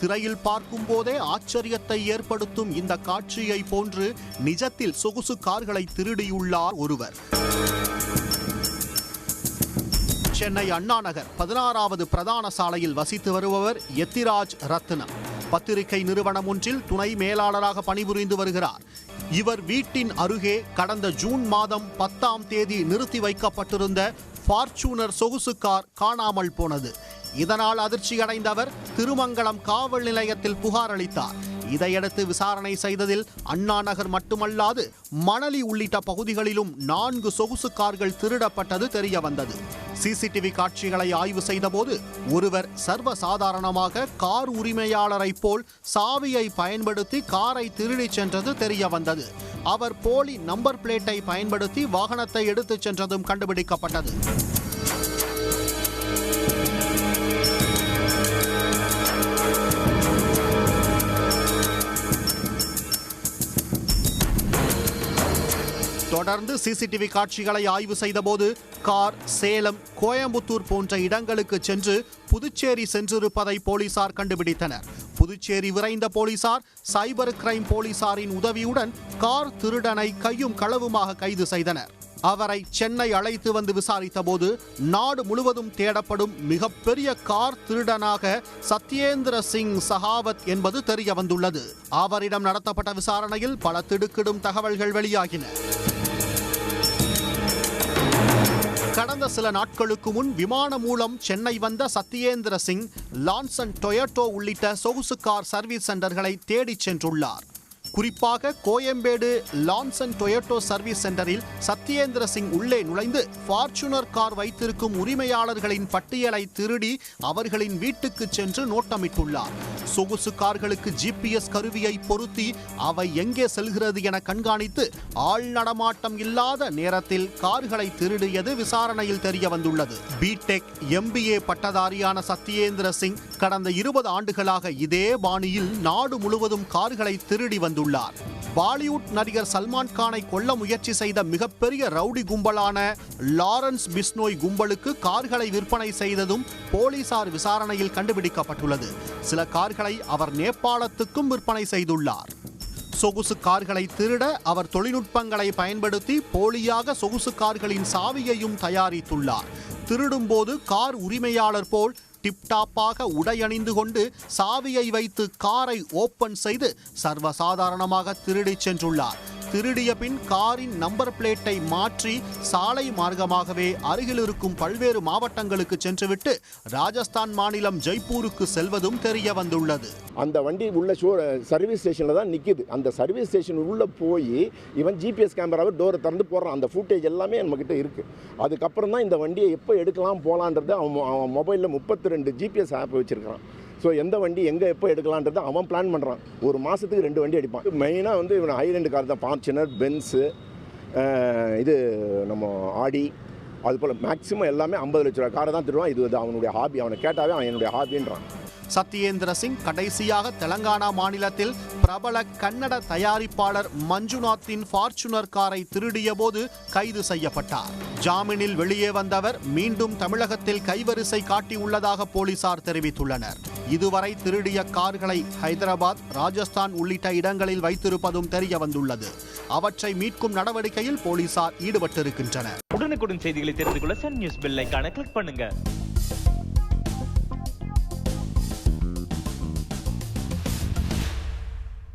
திரையில் பார்க்கும் போதே ஆச்சரியத்தை ஏற்படுத்தும் இந்த காட்சியை போன்று நிஜத்தில் சொகுசு கார்களை திருடியுள்ளார் ஒருவர். சென்னை அண்ணா நகர் 16வது பிரதான சாலையில் வசித்து வருபவர் எத்திராஜ் ரத்னம். பத்திரிகை நிறுவனம் ஒன்றில் துணை மேலாளராக பணிபுரிந்து வருகிறார். இவர் வீட்டின் அருகே கடந்த ஜூன் மாதம் 10ஆம் தேதி நிறுத்தி வைக்கப்பட்டிருந்த ஃபார்ச்சூனர் சொகுசு கார் காணாமல் போனது. இதனால் அதிர்ச்சியடைந்த அவர் திருமங்கலம் காவல் நிலையத்தில் புகார் அளித்தார். இதையடுத்து விசாரணை செய்ததில் அண்ணா நகர் மட்டுமல்லாது மணலி உள்ளிட்ட பகுதிகளிலும் 4 சொகுசு கார்கள் திருடப்பட்டது தெரிய வந்தது. சிசிடிவி காட்சிகளை ஆய்வு செய்தபோது ஒருவர் சர்வசாதாரணமாக கார் உரிமையாளரை போல் சாவியை பயன்படுத்தி காரை திருடிச் சென்றது தெரிய வந்தது. அவர் போலி நம்பர் பிளேட்டை பயன்படுத்தி வாகனத்தை எடுத்துச் சென்றதும் கண்டுபிடிக்கப்பட்டது. தொடர்ந்து சிசிடிவி காட்சிகளை ஆய்வு செய்தபோது கார் சேலம், கோயம்புத்தூர் போன்ற இடங்களுக்கு சென்று புதுச்சேரி சென்றிருப்பதை போலீசார் கண்டுபிடித்தனர். புதுச்சேரி விரைந்த போலீசார் சைபர் கிரைம் போலீசாரின் உதவியுடன் கார் திருடனை கையும் களவுமாக கைது செய்தனர். அவரை சென்னை அழைத்து வந்து விசாரித்த போது நாடு முழுவதும் தேடப்படும் மிகப்பெரிய கார் திருடனாக சத்யேந்திர சிங் சகாவத் என்பது தெரிய வந்துள்ளது. அவரிடம் நடத்தப்பட்ட விசாரணையில் பல திடுக்கிடும் தகவல்கள் வெளியாகின. கடந்த சில நாட்களுக்கு முன் விமானம் மூலம் சென்னை வந்த சத்யேந்திர சிங் லான்சன் டொயோட்டோ உள்ளிட்ட சொகுசு கார் சர்வீஸ் சென்டர்களை தேடிச் சென்றுள்ளார். குறிப்பாக கோயம்பேடு லான்சன் டொயோட்டோ சர்வீஸ் சென்டரில் சத்யேந்திர சிங் உள்ளே நுழைந்து ஃபார்ச்சூனர் கார் வைத்திருக்கும் உரிமையாளர்களின் பட்டியலை திருடி அவர்களின் வீட்டுக்கு சென்று நோட்டமிட்டுள்ளார். சொகுசு கார்களுக்கு GPS கருவியை பொருத்தி அவை எங்கே செல்கிறது என கண்காணித்து ஆள் நடமாட்டம் இல்லாத நேரத்தில் கார்களை திருடியது விசாரணையில் தெரிய வந்துள்ளது. பிடெக் MBA பட்டதாரியான சத்யேந்திர சிங் கடந்த 20 ஆண்டுகளாக இதே பாணியில் நாடு முழுவதும் கார்களை திருடி வந்துள்ளார். பாலிவுட் நடிகர் சல்மான் கானை கொல்ல முயற்சி செய்த மிகப்பெரிய ரவுடி கும்பலான லாரன்ஸ் பிஸ்னோய் கும்பலுக்கு கார்களை விற்பனை செய்ததும் போலீசார் விசாரணையில் கண்டுபிடிக்கப்பட்டுள்ளது. சில கார்களை அவர் நேபாளத்துக்கும் விற்பனை செய்துள்ளார். சொகுசு கார்களை திருட அவர் தொழில்நுட்பங்களை பயன்படுத்தி போலியாக சொகுசு கார்களின் சாவியையும் தயாரித்துள்ளார். திருடும்போது கார் உரிமையாளர் போல் டிப்டாப்பாக உடையணிந்து கொண்டு சாவியை வைத்து காரை ஓப்பன் செய்து சர்வசாதாரணமாக திருடிச் சென்றுள்ளார். திருடிய பின் காரின் நம்பர் பிளேட்டை மாற்றி சாலை மார்க்கமாகவே அருகில் இருக்கும் பல்வேறு மாவட்டங்களுக்கு சென்றுவிட்டு ராஜஸ்தான் மாநிலம் ஜெய்ப்பூருக்கு செல்வதும் தெரிய வந்துள்ளது. அந்த வண்டி உள்ள சர்வீஸ் ஸ்டேஷனில் தான் நிற்கிது. அந்த சர்வீஸ் ஸ்டேஷன் உள்ளே போய் இவன் GPS கேமராவை டோரை திறந்து போடுறான். அந்த ஃபுட்டேஜ் எல்லாமே நம்மக்கிட்ட இருக்குது. அதுக்கப்புறம் தான் இந்த வண்டியை எப்போ எடுக்கலாம் போகலான்றது அவன் மொபைலில் 32 GPS ஆப் வச்சுருக்கான். ஸோ எந்த வண்டி எங்கே எப்போ எடுக்கலான்றது அவன் பிளான் பண்ணுறான். ஒரு மாதத்துக்கு 2 வண்டி அடிப்பான். மெயினாக வந்து இவன் ஹைலேண்ட் கார் தான், ஃபார்ச்சுனர், பென்ஸு, இது நம்ம ஆடி, அதுபோல் மேக்ஸிமம் எல்லாமே 50 லட்ச ரூபா காரை தான் திருடுவான். இது அவனுடைய ஹாபி. அவனை கேட்டாவே அவன் என்னுடைய ஹாபின்றான். சத்யேந்திர சிங் கடைசியாக தெலங்கானா மாநிலத்தில் பிரபல கன்னட தயாரிப்பாளர் மஞ்சுநாத்தின் ஃபார்ச்சுனர் காரை திருடிய போது கைது செய்யப்பட்டார். ஜாமீனில் வெளியே வந்தவர் மீண்டும் தமிழகத்தில் கைவரிசை காட்டியுள்ளதாக போலீசார் தெரிவித்துள்ளனர். இதுவரை திருடிய கார்களை ஹைதராபாத், ராஜஸ்தான் உள்ளிட்ட இடங்களில் வைத்திருப்பதும் தெரிய வந்துள்ளது. அவற்றை மீட்கும் நடவடிக்கையில் போலீசார் ஈடுபட்டிருக்கின்றனர். உடனுக்குடன் செய்திகளை தெரிந்து கொள்ள சன் நியூஸ் பெல் ஐகானை கிளிக் பண்ணுங்க.